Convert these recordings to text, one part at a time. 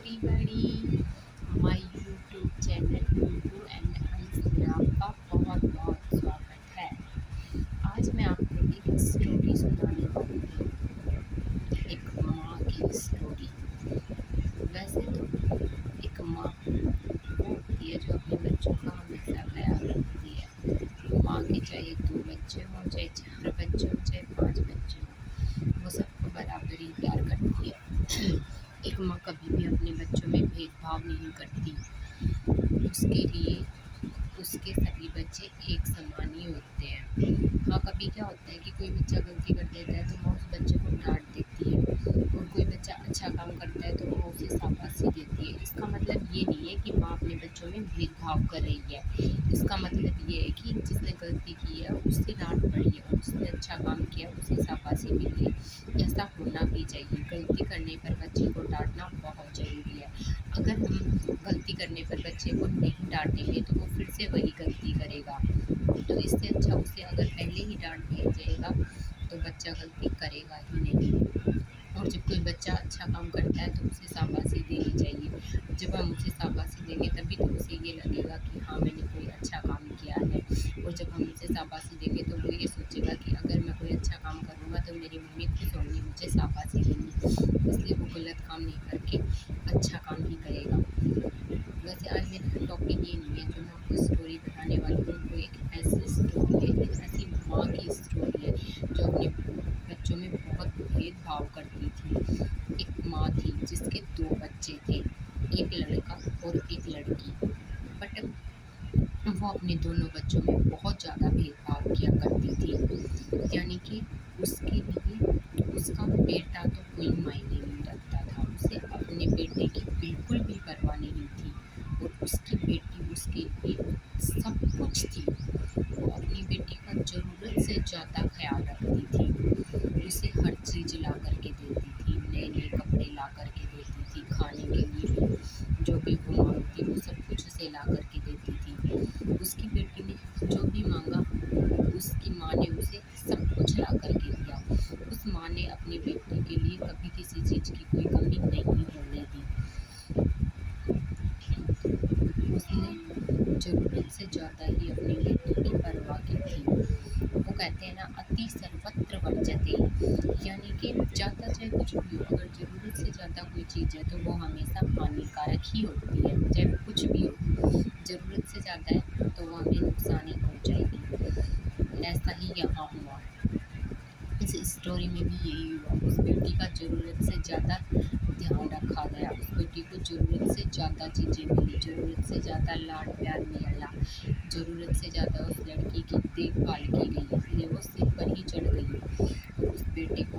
everybody, my YouTube channel Guddu and हंस में आपका बहुत बहुत स्वागत है। आज मैं आपको एक स्टोरी सुनाने वाली हूँ, एक माँ की स्टोरी। वैसे तो एक माँ वो होती है जो अपने बच्चों का हमेशा ख्याल रखती है। माँ के चाहे 2 बच्चे हों, चाहे 4 बच्चे हों, चाहे 5 बच्चे हों, वो सबको बराबर ही प्यार करती है। एक माँ कभी भी अपने बच्चों में भेदभाव नहीं करती। उसके लिए उसके सभी बच्चे एक समान ही होते हैं। हाँ, कभी क्या होता है कि कोई बच्चा गलती कर देता है तो माँ उस बच्चे को डांट देती है, और कोई बच्चा अच्छा काम करता है तो वो उसे शाबाशी देती है। इसका मतलब ये नहीं है कि माँ अपने बच्चों में भेदभाव कर रही है। इसका मतलब ये है कि जिसने गलती की है उससे डांट पड़ी है, और जिसने अच्छा काम किया उसे शाबाशी मिली है। ऐसा होना भी चाहिए। गलती करने पर बच्चे को डांटना बहुत ज़रूरी है। अगर हम गलती करने पर बच्चे को नहीं डांटेंगे तो वो फिर से वही गलती करेगा। तो इससे अच्छा उसे अगर पहले ही डांट दिया जाएगा तो बच्चा गलती करेगा ही नहीं। और जब कोई बच्चा अच्छा काम करता है तो उसे शाबाशी देनी चाहिए। जब हम उसे शाबाशी देंगे तभी तो उसे ये लगेगा कि हाँ, मैंने कोई अच्छा काम किया है। और जब हम उसे शाबाशी देंगे तो वो ये सोचेगा कि अगर मैं कोई अच्छा काम करूँगा तो मेरी मम्मी खुश होंगी, मुझे शाबाशी देंगी, इसलिए वो गलत काम नहीं करके अच्छा काम ही करेगा। वैसे आज मेरा टॉपिक ये नहीं है, जो मैं आपको स्टोरी बताने वाली हूँ वो एक ऐसी स्टोरी है, एक ऐसी माँ की स्टोरी है जो अपने बच्चों में बहुत भेदभाव करती थी। एक माँ थी जिसके 2 बच्चे थे, एक लड़का और एक लड़की। बट वो अपने दोनों बच्चों में बहुत ज़्यादा भेदभाव किया करती थी। यानी कि उसके लिए उसका बेटा तो कोई मायने नहीं रखता था, उसे अपने बेटे की बिल्कुल भी परवाह नहीं थी, और उसकी बेटी उसके लिए सब कुछ थी। वो अपनी बेटी का ज़रूरत से ज़्यादा ख्याल रखती थी, उसे हर चीज़ ला कर के देती थी, नए नए कपड़े ला कर के देती थी, खाने के लिए भी जो भी वो मांगती वो सब कुछ उसे ला कर के देती थी। उसकी बेटी ने जो भी मांगा उसकी माँ ने उसे सब कुछ ला कर के दिया। उस माँ ने अपनी बेटी के लिए कभी किसी चीज़ की कोई कमी नहीं होने दी। उसने ज़रूरत से ज़्यादा ही अपनी बेटी की परवाह की थी। वो कहते हैं ना, अति सर्वत्र वर्जते, यानी कि ज़्यादा चाहे कुछ भी हो, अगर ज़रूरत से ज़्यादा कोई चीज़ है तो वो हमेशा हानिकारक ही होती है। चाहे वो कुछ भी हो, ज़रूरत से ज़्यादा है तो वो हमें नुकसान ही पहुँचाएगी। ऐसा ही यहाँ हुआ। इस स्टोरी में भी यही हुआ। उस बेटी का ज़रूरत से ज़्यादा ध्यान रखा गया, उस बेटी को ज़रूरत से ज़्यादा चीज़ें मिली, ज़रूरत से ज़्यादा लाड प्यार मिला, ज़रूरत से ज़्यादा उस लड़की की देखभाल की गई, इसलिए वो सिर पर ही चढ़ गई। और उस बेटे को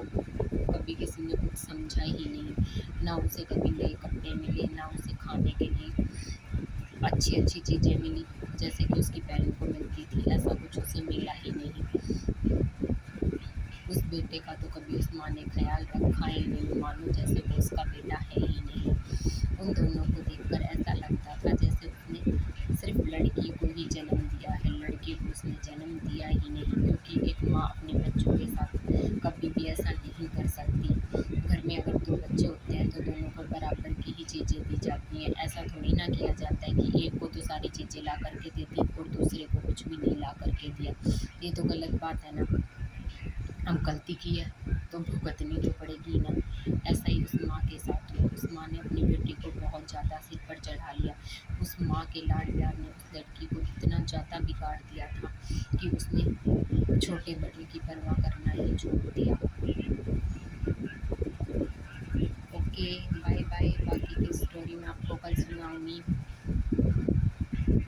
कभी किसी ने कुछ समझा ही नहीं, ना उसे कभी नए कपड़े मिले, ना उसे खाने के लिए अच्छी अच्छी चीज़ें मिली जैसे कि उसकी बहन को मिलती थी, ऐसा कुछ उसे मिला ही नहीं। उस बेटे का तो कभी उस माँ ने ख्याल रखा ही नहीं, मानो जैसे वो उसका बेटा है ही नहीं। उन दोनों को देखकर ऐसा लगता था जैसे उसने सिर्फ लड़की को ही जन्म दिया है, लड़के को उसने जन्म दिया ही नहीं, क्योंकि एक माँ अपने बच्चों के साथ कभी भी ऐसा नहीं कर सकती। घर में अगर 2 बच्चे होते हैं तो दोनों को बराबर की ही चीज़ें दी जाती हैं। ऐसा थोड़ी ना किया जाता है कि एक को तो सारी चीज़ें ला करके दे दी और दूसरे को कुछ भी नहीं ला करके दिया। ये तो गलत बात है ना। हम गलती की है तो भुगतनी तो पड़ेगी ना। ऐसा ही उस माँ के साथ हुआ। उस माँ ने अपनी बेटी को बहुत ज़्यादा सिर पर चढ़ा लिया। उस माँ के लाड प्यार ने उस लड़की को इतना ज़्यादा बिगाड़ दिया था कि उसने छोटे बड़े की परवाह करना ही छोड़ दिया। Okay, bye bye. बाकी की स्टोरी मैं आपको कल सुनाऊंगी।